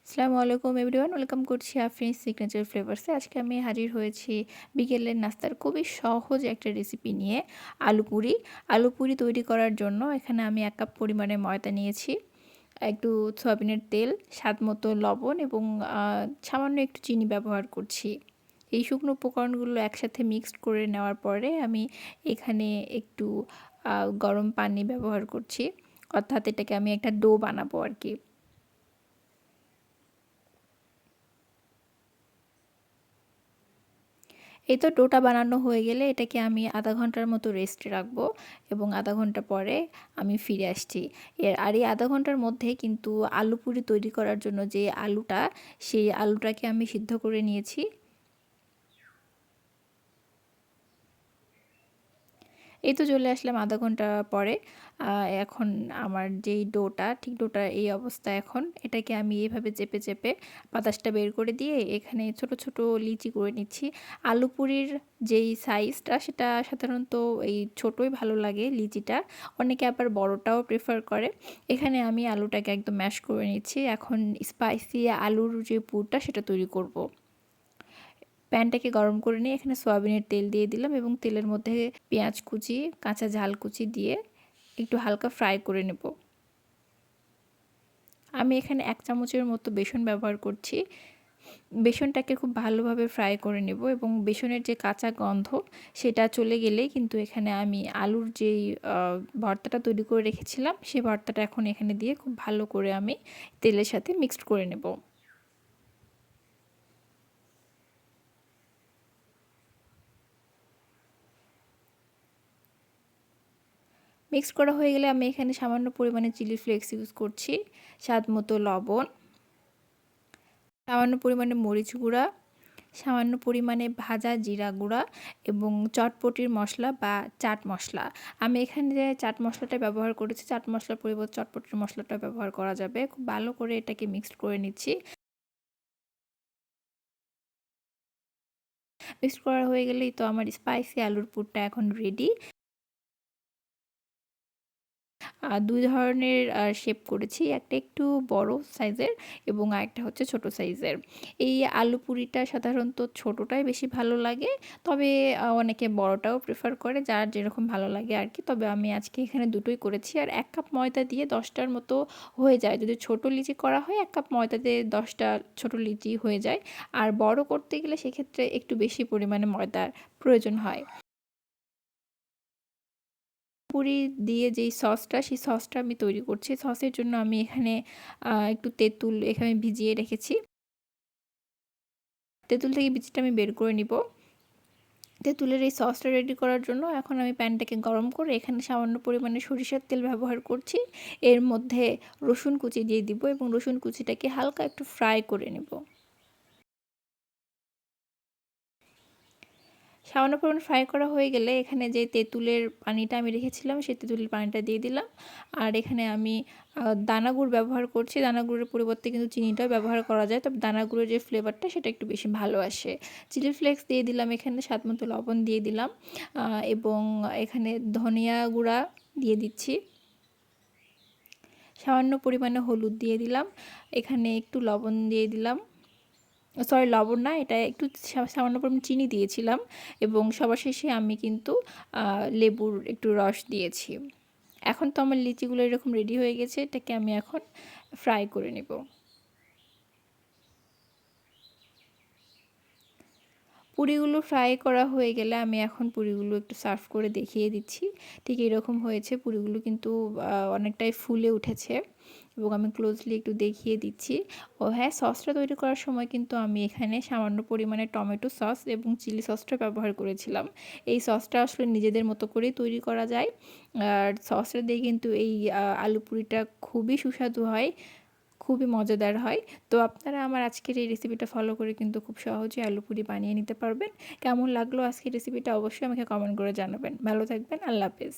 আসসালামু আলাইকুম everyone, welcome করছি আফরিন সিগনেচার ফ্লেভার্সে। আজকে আমি হাজির হয়েছি বিকেলের নাস্তার খুবই সহজ একটা রেসিপি নিয়ে। আলু পুরি। আলু পুরি তৈরি করার জন্য এখানে আমি 1 কাপ পরিমাণে ময়দা নিয়েছি, একটু সয়াবিনের তেল, স্বাদ মতো লবণ এবং সামান্য একটু চিনি ব্যবহার করছি। এই শুকনো উপকরণগুলো একসাথে মিক্সড করে নেওয়ার পরে আমি এখানে একটু গরম পানি ব্যবহার করছি, অর্থাৎ এটাকে আমি একটা ডো বানাবো আর কি। এই তো ডোটা বানানো হয়ে গেলে এটাকে আমি আধা ঘন্টার মতো রেস্টে রাখবো এবং আধা ঘন্টা পরে আমি ফিরে আসছি। আর এই আধা ঘন্টার মধ্যে কিন্তু আলু পুরি তৈরি করার জন্য যে আলুটা, সেই আলুটাকে আমি সিদ্ধ করে নিয়েছি। এই তো চলে আসলাম আধা ঘন্টা পরে। এখন আমার যেই ডোটা, ঠিক ডোটার এই অবস্থা এখন। এটাকে আমি এভাবে চেপে চেপে বাতাসটা বের করে দিয়ে এখানে ছোট ছোট লিচি করে নিচ্ছি। আলু পুরির যেই সাইজটা সেটা সাধারণত এই ছোটোই ভালো লাগে লিচিটা, অনেকে আবার বড়টাও প্রেফার করে। এখানে আমি আলুটাকে একদম ম্যাশ করে নিচ্ছি। এখন স্পাইসি আলুর যে পুরটা সেটা তৈরি করব। প্যানটাকে গরম করে নিয়ে এখানে সয়াবিনের তেল দিয়ে দিলাম এবং তেলের মধ্যে পেঁয়াজ কুচি, কাঁচা ঝাল কুচি দিয়ে একটু হালকা ফ্রাই করে নেব। আমি এখানে 1 চামচের মতো বেসন ব্যবহার করছি। বেসনটাকে খুব ভালোভাবে ফ্রাই করে নেব এবং বেসনের যে কাঁচা গন্ধ সেটা চলে গেলেই কিন্তু এখানে আমি আলুর যেই ভর্তাটা তৈরি করে রেখেছিলাম সেই ভর্তাটা এখন এখানে দিয়ে খুব ভালো করে আমি তেলের সাথে মিক্সড করে নেব। মিক্স করা হয়ে গেলে আমি এখানে সামান্য পরিমাণে চিলি ফ্লেক্স ইউজ করছি, স্বাদ মতো লবণ, সামান্য পরিমাণে মরিচ গুঁড়া, সামান্য পরিমাণে ভাজা জিরা গুঁড়া এবং চটপটির মশলা বা চাট মশলা। আমি এখানে যে চাট মশলাটা ব্যবহার করেছি, চাট মশলার পরিবর্তে চটপটির মশলাটা ব্যবহার করা যাবে। খুব ভালো করে এটাকে মিক্সড করে নিচ্ছি। মিক্সড করা হয়ে গেলেই তো আমার স্পাইসি আলুর পুরটা এখন রেডি। ২ ধরনের শেপ করেছি। একটা একটু বড় সাইজের এবং আরেকটা হচ্ছে ছোট সাইজের। এই আলু পুরিটা সাধারণত ছোটটাই বেশি ভালো লাগে। তবে অনেকে বড়টাও প্রেফার করে, যার যেরকম ভালো লাগে আরকি। তবে আমি আজকে এখানে দুটোই করেছি। আর ১ কাপ ময়দা দিয়ে ১০ টার মতো হয়ে যায়। যদি ছোট লিচি করা হয় ১ কাপ ময়দা দিয়ে ১০ টা ছোট লিচি হয়ে যায়। আর বড় করতে গেলে সেক্ষেত্রে একটু বেশি পরিমাণে ময়দার প্রয়োজন হয়। পুরি দিয়ে যেই সসটা, সেই সসটা আমি তৈরি করছি। সসের জন্য আমি এখানে একটু তেঁতুল এখানে ভিজিয়ে রেখেছি। তেঁতুল থেকে বীজটা আমি বের করে নিব। তেঁতুলের এই সসটা রেডি করার জন্য এখন আমি প্যানটাকে গরম করে এখানে সামান্য পরিমাণে সরিষার তেল ব্যবহার করছি। এর মধ্যে রসুন কুচি দিয়ে দিব এবং রসুন কুচিটাকে হালকা একটু ফ্রাই করে নেব। সামান্য পরিমাণ ফ্রাই করা হয়ে গেলে এখানে যে তেঁতুলের পানিটা আমি রেখেছিলাম সেই তেঁতুলের পানিটা দিয়ে দিলাম। আর এখানে আমি দানা গুড় ব্যবহার করছি। দানা গুড়ের পরিবর্তে কিন্তু চিনিটাও ব্যবহার করা যায়, তবে দানা গুঁড়ের যে ফ্লেভারটা সেটা একটু বেশি ভালো আসে। চিলি ফ্লেক্স দিয়ে দিলাম, এখানে স্বাদ মতো লবণ দিয়ে দিলাম এবং এখানে ধনিয়া গুঁড়া দিয়ে দিচ্ছি। সামান্য পরিমাণে হলুদ দিয়ে দিলাম, এখানে একটু লবণ দিয়ে দিলাম, সরি লবণ না, এটা একটু সামান্য পরিমাণ চিনি দিয়েছিলাম এবং সবার শেষে আমি কিন্তু লেবুর একটু রস দিয়েছি। এখন তো আমার লিচিগুলো এরকম রেডি হয়ে গেছে, এটাকে আমি এখন ফ্রাই করে নেব। পুরিগুলো ফ্রাই করা হয়ে গেলে আমি এখন পুরিগুলো একটু সার্ভ করে দেখিয়ে দিচ্ছি। ঠিক এরকম হয়েছে, পুরিগুলো কিন্তু অনেকটাই ফুলে উঠেছে এবং আমি ক্লোজলি একটু দেখিয়ে দিচ্ছি। ও হ্যাঁ, সসটা তৈরি করার সময় কিন্তু আমি এখানে সামান্য পরিমাণে টমেটো সস এবং চিলি সসটা ব্যবহার করেছিলাম। এই সসটা আসলে নিজেদের মতো করেই তৈরি করা যায়। আর সসটা দিয়ে কিন্তু এই আলু পুরিটা খুবই সুস্বাদু হয়, খুবই মজাদার হয়। তো আপনারা আমার আজকের এই রেসিপিটা ফলো করে কিন্তু খুব সহজে আলু পুরি বানিয়ে নিতে পারবেন। কেমন লাগলো আজকের রেসিপিটা অবশ্যই আমাকে কমেন্ট করে জানাবেন। ভালো থাকবেন। আল্লাহ হাফেজ।